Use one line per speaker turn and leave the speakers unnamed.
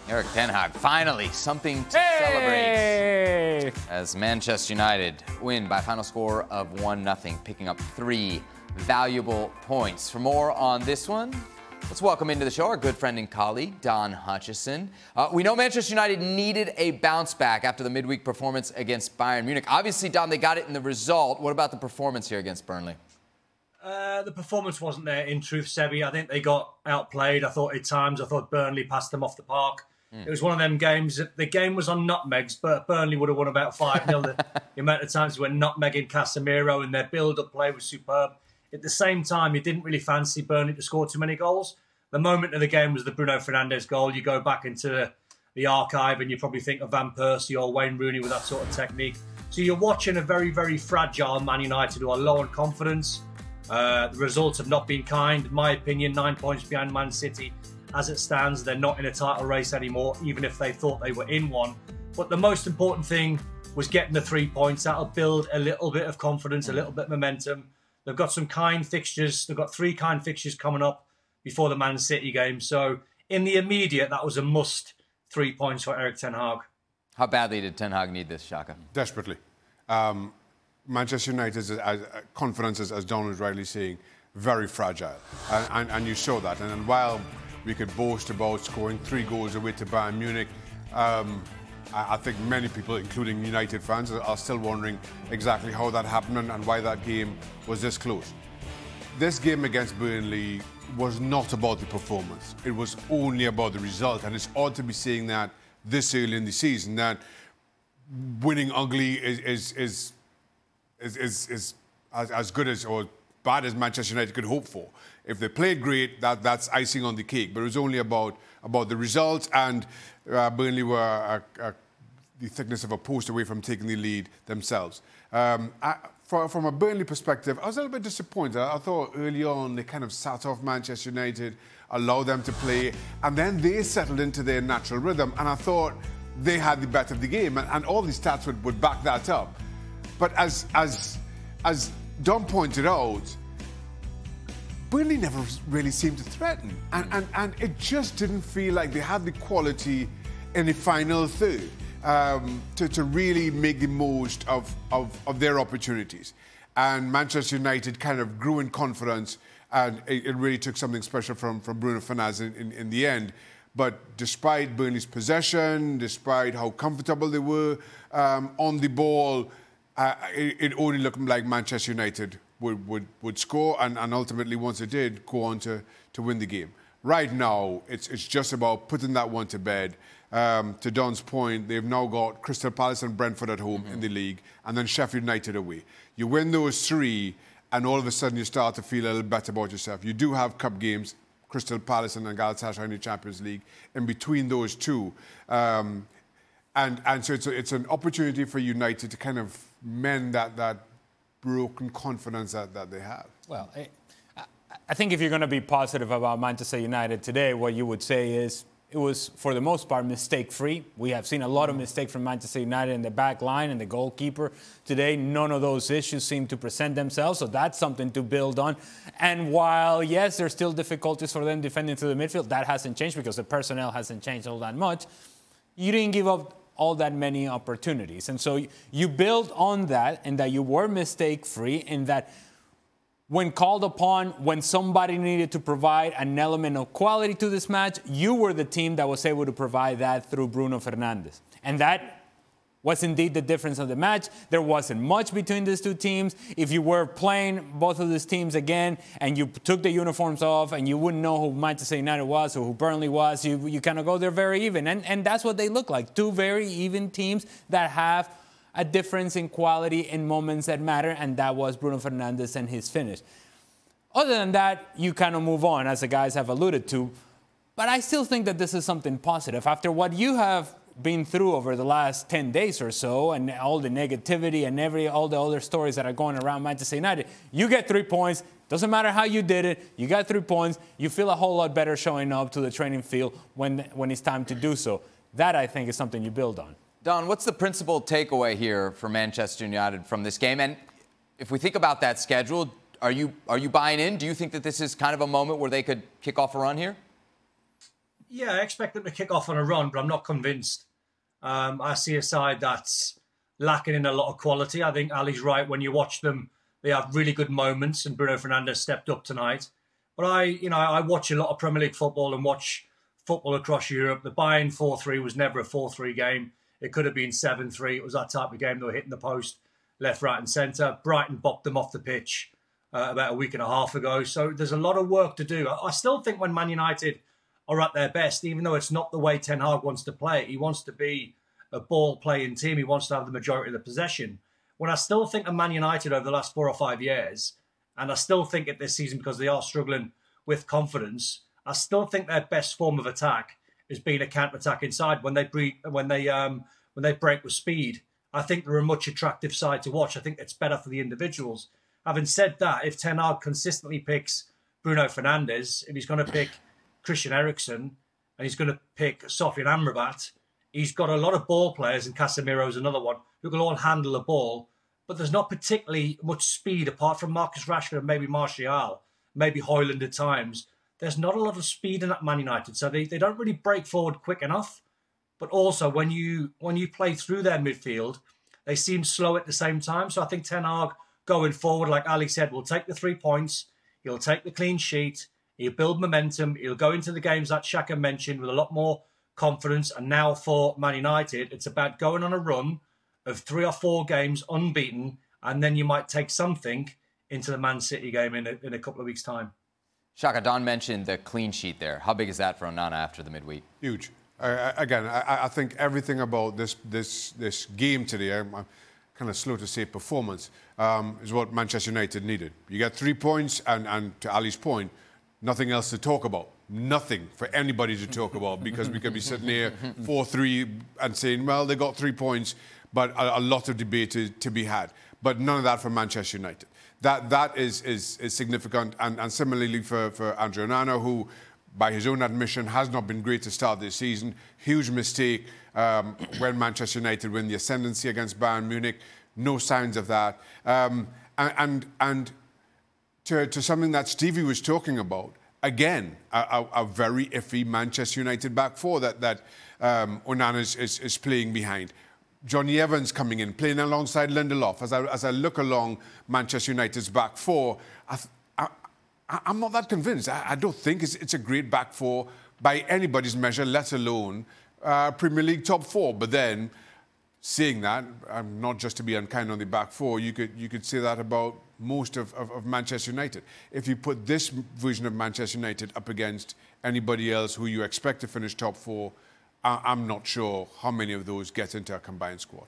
Erik ten Hag, finally something to celebrate as Manchester United win by a final score of 1-0, picking up 3 valuable points. For more on this one, let's welcome into the show our good friend and colleague, Don Hutchison. We know Manchester United needed a bounce back after the midweek performance against Bayern Munich. Obviously, Don, they got it in the result. What about the performance here against Burnley?
The performance wasn't there, in truth, Sebi. I think they got outplayed. I thought Burnley passed them off the park. It was one of them games. The game was on nutmegs, but Burnley would have won about 5-0. The amount of times we were nutmegging Casemiro and their build-up play was superb. At the same time, you didn't really fancy Burnley to score too many goals. The moment of the game was the Bruno Fernandes goal. You go back into the archive and you probably think of Van Persie or Wayne Rooney with that sort of technique. So you're watching a very, very fragile Man United who are low on confidence. The results have not been kind. In my opinion, 9 points behind Man City. As it stands, they're not in a title race anymore, even if they thought they were in one. But the most important thing was getting the 3 points. That'll build a little bit of confidence, a little bit of momentum. They've got some kind fixtures. They've got 3 kind fixtures coming up before the Man City game. So in the immediate, that was a must 3 points for Erik ten Hag.
How badly did ten Hag need this, Shaka?
Desperately. Manchester United's confidence, as Don was rightly saying, very fragile. And you saw that. And while we could boast about scoring 3 goals away to Bayern Munich, I think many people, including United fans, are still wondering exactly how that happened and why that game was this close. This game against Burnley was not about the performance. It was only about the result. And it's odd to be saying that this early in the season, that winning ugly is as good as or bad as Manchester United could hope for. If they played great, that's icing on the cake. But it was only about the results, and Burnley were the thickness of a post away from taking the lead themselves. From a Burnley perspective, I was a little bit disappointed. I thought early on they kind of sat off Manchester United, allowed them to play, and then they settled into their natural rhythm. And I thought they had the better of the game, and all the stats would back that up. But as Don pointed out, Burnley never really seemed to threaten. And it just didn't feel like they had the quality in the final third to really make the most of their opportunities. And Manchester United kind of grew in confidence, and it really took something special from Bruno Fernandes in the end. But despite Burnley's possession, despite how comfortable they were on the ball, it only looked like Manchester United would score, and ultimately, once it did, go on to win the game. Right now, it's just about putting that one to bed. To Don's point, they've now got Crystal Palace and Brentford at home in the league, and then Sheffield United away. You win those 3, and all of a sudden you start to feel a little better about yourself. You do have cup games, Crystal Palace and Galatasaray in the Champions League, in between those 2. And so it's an opportunity for United to kind of mend that broken confidence that they have.
Well, I think if you're going to be positive about Manchester United today, what you would say is it was, for the most part, mistake-free. We have seen a lot of mistakes from Manchester United in the back line and the goalkeeper. Today, none of those issues seem to present themselves, so that's something to build on. And while, yes, there's still difficulties for them defending to the midfield, that hasn't changed because the personnel hasn't changed all that much. You didn't give up all that many opportunities. And so you build on that, and that you were mistake-free, and that when called upon, when somebody needed to provide an element of quality to this match, you were the team that was able to provide that through Bruno Fernandes. And that was indeed the difference of the match. There wasn't much between these 2 teams. If you were playing both of these teams again and you took the uniforms off and you wouldn't know who Manchester United was or who Burnley was, you kind of go there very even. And that's what they look like, 2 very even teams that have a difference in quality in moments that matter, and that was Bruno Fernandes and his finish. Other than that, you kind of move on, as the guys have alluded to. But I still think that this is something positive. After what you have been through over the last 10 days or so, and all the negativity and all the other stories that are going around Manchester United, you get 3 points. Doesn't matter how you did it. You got 3 points. You feel a whole lot better showing up to the training field when it's time to do so. That, I think, is something you build on.
Don, what's the principal takeaway here for Manchester United from this game? And if we think about that schedule, are you buying in? Do you think that this is kind of a moment where they could kick off a run here?
Yeah, I expect them to kick off on a run, but I'm not convinced. I see a side that's lacking in a lot of quality. I think Ali's right. When you watch them, they have really good moments, and Bruno Fernandes stepped up tonight. But I watch a lot of Premier League football and watch football across Europe. The Bayern 4-3 was never a 4-3 game. It could have been 7-3. It was that type of game. They were hitting the post left, right and centre. Brighton bopped them off the pitch about a week and a half ago. So there's a lot of work to do. I still think when Man United are at their best, even though it's not the way Ten Hag wants to play it, he wants to be a ball-playing team. He wants to have the majority of the possession. When I still think of Man United over the last 4 or 5 years, and I still think it this season because they are struggling with confidence, I still think their best form of attack is being a counter-attack inside when they break with speed. I think they're a much attractive side to watch. I think it's better for the individuals. Having said that, if Ten Hag consistently picks Bruno Fernandes, if he's going to pick Christian Eriksen, and he's going to pick Sofian Amrabat, he's got a lot of ball players, and Casemiro's another one, who can all handle the ball. But there's not particularly much speed apart from Marcus Rashford and maybe Martial, maybe Højlund at times. There's not a lot of speed in that Man United, so they don't really break forward quick enough. But also, when you play through their midfield, they seem slow at the same time. So I think Ten Hag, going forward, like Ali said, will take the 3 points. He'll take the clean sheet. He'll build momentum. He'll go into the games that Shaka mentioned with a lot more confidence. And now for Man United, it's about going on a run of 3 or 4 games unbeaten, and then you might take something into the Man City game in a couple of weeks' time.
Shaka, Don mentioned the clean sheet there. How big is that for Onana after the midweek?
Huge. Again, I think everything about this game today, I'm kind of slow to say performance, is what Manchester United needed. You get 3 points, and to Ali's point, nothing else to talk about. Nothing for anybody to talk about, because we could be sitting here 4-3 and saying, well, they got 3 points, but a lot of debate to be had. But none of that for Manchester United. That is significant, and similarly for Andre Onana, who, by his own admission, has not been great to start this season. Huge mistake when Manchester United win the ascendancy against Bayern Munich. No signs of that. And to something that Stevie was talking about, again, a very iffy Manchester United back four that Onana is playing behind. Johnny Evans coming in, playing alongside Lindelof. As I look along Manchester United's back four, I'm not that convinced. I don't think it's a great back four by anybody's measure, let alone Premier League top 4. But then, saying that, not just to be unkind on the back four, you could say that about most of Manchester United. If you put this version of Manchester United up against anybody else who you expect to finish top 4, I'm not sure how many of those get into a combined squad.